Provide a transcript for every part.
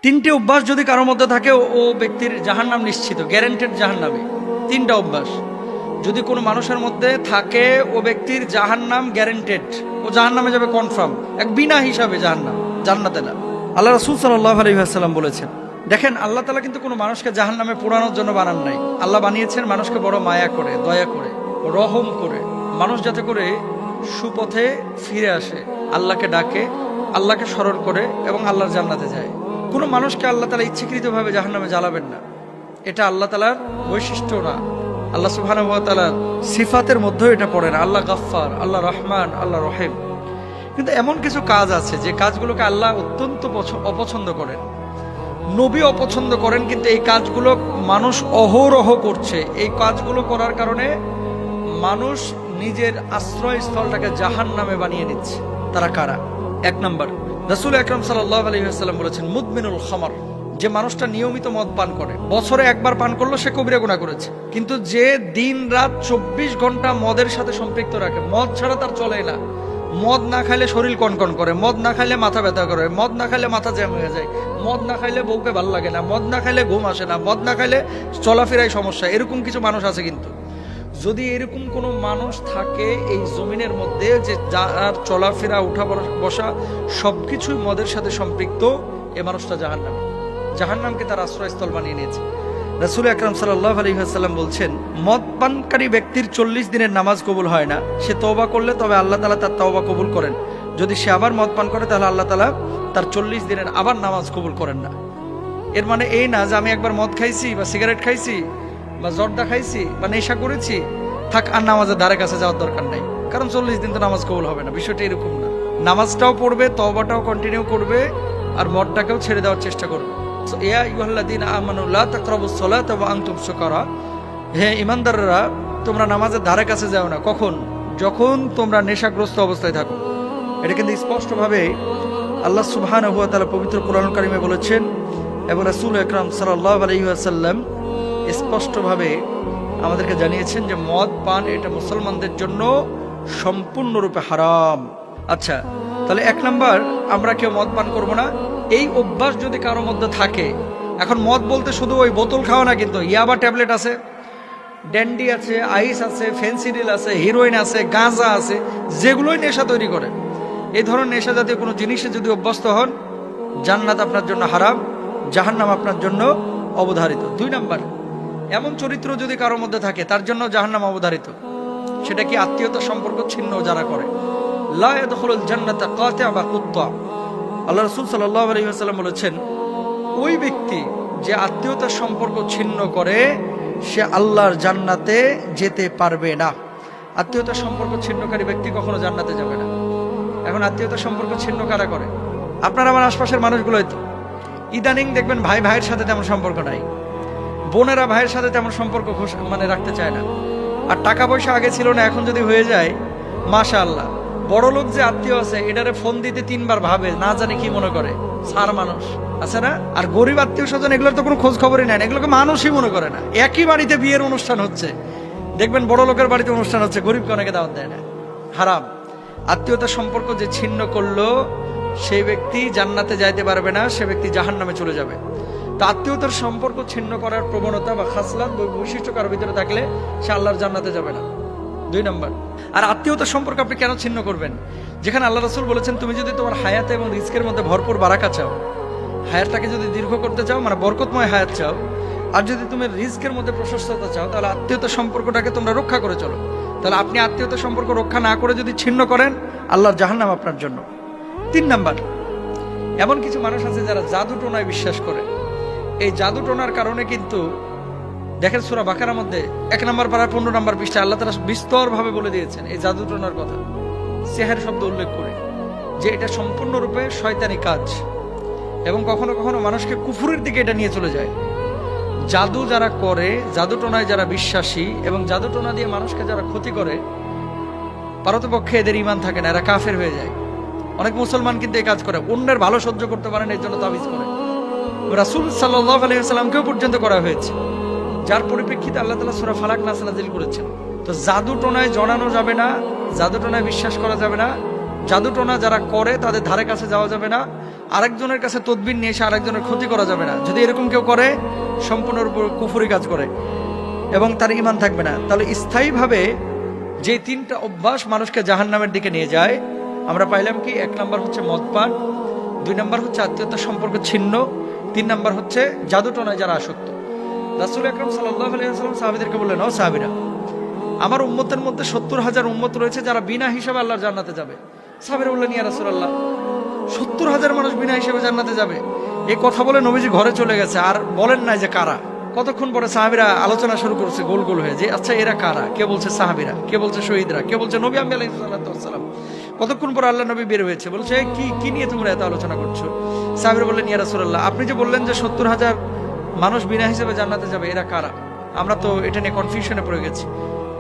তিনটে অভ্যাস যদি কারোর মধ্যে থাকে ও ব্যক্তির জাহান্নাম নিশ্চিত, গ্যারান্টেড জাহান্নামে। তিনটা অভ্যাস যদি কোনো মানুষের মধ্যে থাকে ও ব্যক্তির জাহান্নাম গ্যারান্টেড, ও জাহান্নামে যাবে কনফার্ম, এক বিনা হিসাবে জাহান্নাম, জান্নাতে না। আল্লাহ রাসূল সাল্লাল্লাহু আলাইহি ওয়াসাল্লাম বলেছেন, দেখেন আল্লাহ তাআলা কিন্তু কোনো মানুষকে জাহান্নামে পোড়ানোর জন্য বানান নাই। আল্লাহ বানিয়েছেন মানুষকে বড় মায়া করে, দয়া করে, রহম করে, মানুষ যাতে করে সুপথে ফিরে আসে, আল্লাহকে ডাকে, আল্লাহকে স্মরণ করে এবং আল্লাহর জান্নাতে যায়। কোনো মানুষকে আল্লাহ তাআলা ইচ্ছাকৃতভাবে জাহান্নামে জ্বালাবেন না, এটা আল্লাহ তাআলার বৈশিষ্ট্য না। আল্লাহ সুবহানাহু ওয়া তাআলার সিফাতের মধ্যেও এটা পড়ে না। আল্লাহ গাফফার, আল্লাহ রহমান, আল্লাহ রহিম। কিন্তু এমন কিছু কাজ আছে যে কাজগুলোকে আল্লাহ অত্যন্ত অপছন্দ করেন, নবী অপছন্দ করেন, কিন্তু এই কাজগুলো মানুষ অহরহ করছে। এই কাজগুলো করার কারণে মানুষ নিজের আশ্রয়স্থলটাকে জাহান্নামে বানিয়ে নিচ্ছে। তারা কারা? এক নম্বর, রাসূল আকরাম সাল্লাল্লাহু আলাইহি ওয়াসাল্লাম বলেছেন, মুদমিনুল খামর, যে মানুষটা নিয়মিত মদ পান করে, বছরে একবার পান করলো সে কবিরা গুনাহ করেছে। কিন্তু যে দিন রাত 24 ঘন্টা মদের সাথে সম্পৃক্ত রাখে, মদ ছাড়া তার চলে না, মদ না খাইলে শরীর কনকন করে, মদ না খাইলে মাথা ব্যথা করে, মদ না খাইলে মাথা জ্যাম হয়ে যায়, মদ না খাইলে বউকে ভালো লাগে না, মদ না খাইলে ঘুম আসে না, মদ না খাইলে চলাফেরায় সমস্যা, এরকম কিছু মানুষ আছে। কিন্তু যদি এরকম কোনো মানুষ থাকে এই জমিনের মধ্যে যে যার চলাফেরা, উঠা বসা সবকিছুই মদের সাথে সম্পৃক্ত, এ মানুষটা জাহান্নামী, জাহান্নামকে তার আশ্রয়স্থল বানিয়ে নিয়েছে। রাসূল আকরাম সাল্লাল্লাহু আলাইহি ওয়াসাল্লাম বলছেন, মদ পানকারী ব্যক্তির 40 দিনের নামাজ কবুল হয় না। সে তওবা করলে তবে আল্লাহ তাআলা তার তওবা কবুল করেন। যদি সে আবার মদ পান করে তাহলে আল্লাহ তাআলা তার 40 দিনের আবার নামাজ কবুল করেন না। এর মানে এই না যে আমি একবার মদ খাইছি বা সিগারেট খাইছি বা জর্দা খাইছি বা নেশা করেছি, থাক আর নামাজের ধারে কাছে যাওয়ার দরকার নাই, কারণ 40 দিন তো নামাজ কবুল হবে না। বিষয়টা এরকম না। নামাজটাও পড়বে, তওবাটাও কন্টিনিউ করবে, আর মদটাকেও ছেড়ে দেওয়ার চেষ্টা করবে। ইয়া আইয়ুহাল্লাযীনা আমানু লা তাকরাবুস সালাতা ওয়া আনতুম সুকারা, হে ঈমানদাররা তোমরা নামাজের ধারে কাছে যাও না। কখন? যখন তোমরা নেশাগ্রস্ত অবস্থায় থাকো। এটা কিন্তু স্পষ্টভাবে আল্লাহ সুবহানাহু ওয়া তাআলা পবিত্র কোরআনুল কারীমে বলেছেন এবং রাসূল আকরাম সাল্লাল্লাহু আলাইহি ওয়াসাল্লাম স্পষ্টভাবে আমাদেরকে জানিয়েছেন যে মদ পান এটা মুসলমানদের জন্য সম্পূর্ণরূপে হারাম। আচ্ছা, তাহলে এক নাম্বার, আমরা কেউ মদ পান করবো না। এই অভ্যাস যদি কারোর মধ্যে থাকে, এখন মদ বলতে শুধু ওই বোতল খাওয়া না, কিন্তু ইয়াবা ট্যাবলেট আছে, ড্যান্ডি আছে, আইস আছে, ফেন্সিডিল আছে, হিরোইন আছে, গাঁজা আছে, যেগুলোই নেশা তৈরি করে, এই ধরনের নেশা জাতীয় কোনো জিনিসে যদি অভ্যস্ত হন, জান্নাত আপনার জন্য হারাম, জাহান্নাম আপনার জন্য অবধারিত। দুই নাম্বার, এমন চরিত্র যদি কারোর মধ্যে থাকে তার জন্য জাহান্নাম অবধারিত। সেটা কি? আত্মীয়তা সম্পর্ক ছিন্ন যারা করে। লা ইয়াদখুলুল জান্নাতা কাতিআ বা কুত্তা। আল্লাহ রাসূল সাল্লাল্লাহু আলাইহি ওয়াসাল্লাম বলেছেন, ওই ব্যক্তি যে আত্মীয়তার সম্পর্ক ছিন্ন করে সে আল্লাহর জান্নাতে যেতে পারবে না। আত্মীয়তার সম্পর্ক ছিন্নকারী ব্যক্তি কখনো জান্নাতে যাবে না। এখন আত্মীয়তার সম্পর্ক ছিন্ন কারা করে? আপনার আমার আশপাশের মানুষগুলোই তো। ইদানিং দেখবেন ভাই ভাইয়ের সাথে তেমন সম্পর্ক নাই, বোনেরা ভাইয়ের সাথে তেমন সম্পর্ক রাখতে চায় না। আর টাকা পয়সা আগে ছিল না, এখন যদি হয়ে যায় মাশাআল্লাহ। বড় লোক যে আত্মীয় আছে এটারে ফোন দিতে 3 বার ভাবে, না জানে কি মনে করে, সার মানুষ আছে না। আর গরিব আত্মীয় স্বজন এগুলোর তো কোনো খোঁজ খবরই নেয় না, এগুলোকে মানুষই মনে করে না। একই বাড়িতে বিয়ের অনুষ্ঠান হচ্ছে, দেখবেন বড় লোকের বাড়িতে অনুষ্ঠান হচ্ছে, গরিবকে অনেকে দাওয়াত দেয় না। হারাম। আত্মীয়তার সম্পর্ক যে ছিন্ন করলো সেই ব্যক্তি জান্নাতে যাইতে পারবে না, সে ব্যক্তি জাহান্নামে চলে যাবে। তো আত্মীয়তার সম্পর্ক ছিন্ন করার প্রবণতা বা খাসলাত বৈশিষ্ট্য কারোর ভিতরে থাকলে সে আল্লাহর জান্নাতে যাবে না। 2 নম্বর, আর আত্মীয়তার সম্পর্ক আপনি কেন ছিন্ন করবেন? যেখানে আল্লাহ রাসূল বলেছেন, তুমি যদি তোমার হায়াত এবং রিজকের মধ্যে ভরপুর বারাকা চাও, হায়াতটাকে যদি দীর্ঘ করতে চাও, মানে বরকতময় হায়াত চাও, আর যদি তুমি রিজকের মধ্যে প্রশস্ততা চাও, তাহলে আত্মীয়তার সম্পর্কটাকে তোমরা রক্ষা করে চলো। তাহলে আপনি আত্মীয়তার সম্পর্ক রক্ষা না করে যদি ছিন্ন করেন, আল্লাহর জাহান্নাম আপনার জন্য। 3 নম্বর, এমন কিছু মানুষ আছে যারা জাদু টোনায় বিশ্বাস করে। এই জাদু টোনার কারণে কিন্তু দেখেন সূরা বাকারার মধ্যে 1 নম্বর পারা 15 নম্বর পৃষ্ঠায় আল্লাহ তাআলা বিস্তরভাবে বলে দিয়েছেন এই জাদু টোনার কথা, সিহর শব্দ উল্লেখ করে, যে এটা সম্পূর্ণরূপে শয়তানি কাজ এবং কখনো কখনো মানুষকে কুফুরের দিকে এটা নিয়ে চলে যায়। জাদু যারা করে, জাদু টোনায় যারা বিশ্বাসী এবং জাদু টোনা দিয়ে মানুষকে যারা ক্ষতি করে, পারতপক্ষে এদের ঈমান থাকে না, এরা কাফের হয়ে যায়। অনেক মুসলমান কিন্তু এই কাজ করে, অন্যের ভালো সহ্য করতে পারে না, এর জন্য তাবিজ করে। রাসূল সাল্লাল্লাহু আলাইহি ওয়াসাল্লামকেও পর্যন্ত করা হয়েছে, যার পরিপ্রেক্ষিতে আল্লাহ তাআলা সূরা ফালাক নাস নাযিল করেছেন। তো জাদু টোনায় জড়ানো যাবে না, জাদু টোনায় বিশ্বাস করা যাবে না, জাদু টোনা যারা করে তাদের ধারে কাছে যাওয়া যাবে না। আরেকজনের কাছে তদবির নিয়ে এসে আরেকজনের ক্ষতি করা যাবে না। যদি এরকম কেউ করে সম্পূর্ণরূপে কুফরি কাজ করে এবং তার ঈমান থাকবে না। তাহলে স্থায়ীভাবে যে তিনটা অভ্যাস মানুষকে জাহান্নামের দিকে নিয়ে যায়, আমরা পাইলাম কি? 1 নম্বর হচ্ছে মদপান, 2 নম্বর হচ্ছে আত্মীয়তার সম্পর্ক ছিন্ন, 3 নম্বর হচ্ছে জাদুটনায় যারা আসক্ত। রাসূল আকরাম সাল্লাল্লাহু আলাইহি ওয়াসাল্লাম সাহাবীদেরকে বললেন, ও সাহাবীরা, আমার উম্মতের মধ্যে 70,000 উম্মত রয়েছে যারা বিনা হিসাবে আল্লাহর জান্নাতে যাবে। সাহাবীরা বললেন, ইয়া রাসূলুল্লাহ, 70,000 মানুষ বিনা হিসাবে জান্নাতে যাবে? এই কথা বলে নবীজি ঘরে চলে গেছে, আর বলেন নাই যে কারা। কতক্ষণ পরে সাহাবীরা আলোচনা শুরু করছে গোল গোল হয়ে, যে আচ্ছা এরা কারা? কে বলছে সাহাবীরা, কে বলছে শহীদরা, কে বলছে নবী আমি আলাইহিস সালাম। কতক্ষণ পর আল্লাহ নবী বের হয়েছে, বলছে কি নিয়ে তোমরা এত আলোচনা করছো? সাহাবীরা বললেন, ইয়া রাসূলুল্লাহ, আপনি যে বললেন যে 70,000 মানুষ বিনা হিসাবে জান্নাতে যাবে, এরা কারা? আমরা তো এটা নিয়ে কনফিউশনে পড়ে গেছি।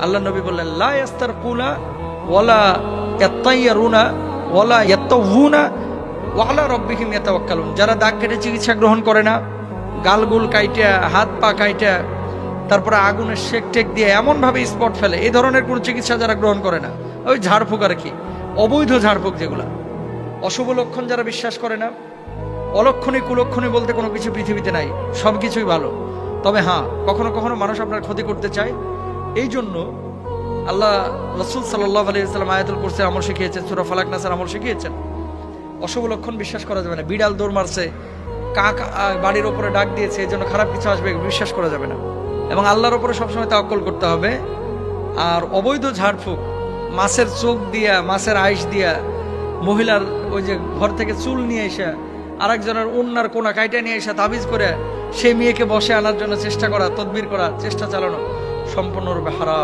আল্লাহ নবী বললেন, লা ইয়াস্তারকুনা ওয়ালা ইয়াত্তাইয়ারুনা ওয়ালা ইয়াত্তাউনা ওয়া আলা রাব্বিহিম ইয়াতাওয়াক্কালুন। যারা দাগ কেটে চিকিৎসা গ্রহণ করে না, গালগুল কাইটা, হাত পা কাইটা, তারপরে আগুনের শেক টেক দিয়ে এমনভাবে স্পট ফেলে, এই ধরনের কোনো চিকিৎসা যারা গ্রহণ করে না, ওই ঝাড়ফুঁক আর কি, অবৈধ ঝাড়ফুঁক যেগুলা। অশুভ লক্ষণ যারা বিশ্বাস করে না, অলক্ষণী কুলক্ষণী বলতে কোনো কিছু পৃথিবীতে নাই, সব কিছুই ভালো। তবে হ্যাঁ, কখনো কখনো মানুষ আপনার ক্ষতি করতে চায়। এই জন্য আল্লাহ রাসূল সাল্লাল্লাহু আলাইহি ওয়াসাল্লাম আয়াতুল কুরসির আমল শিখিয়েছেন, সূরা ফালাক নাসের আমল শিখিয়েছেন। অশুভ লক্ষণ বিশ্বাস করা যাবে না। বিড়াল দৌড় মারছে, কাক বাড়ির ওপরে ডাক দিয়েছে, এই জন্য খারাপ কিছু আসবে, বিশ্বাস করা যাবে না। এবং আল্লাহর ওপরে সবসময় তাওয়াক্কুল করতে হবে। আর অবৈধ ঝাড়ফুঁক, মাছের চোখ দিয়া, মাছের আইস দিয়া, মহিলার ওই যে ঘর থেকে চুল নিয়ে এসে আরেকজনের ওন্নার কোনা কাইটা নিয়ে এসে তাবিজ করে সেই মেয়েকে বসে আনার জন্য চেষ্টা করা, তদবির করা, চেষ্টা চালানো সম্পূর্ণরূপে হারাম।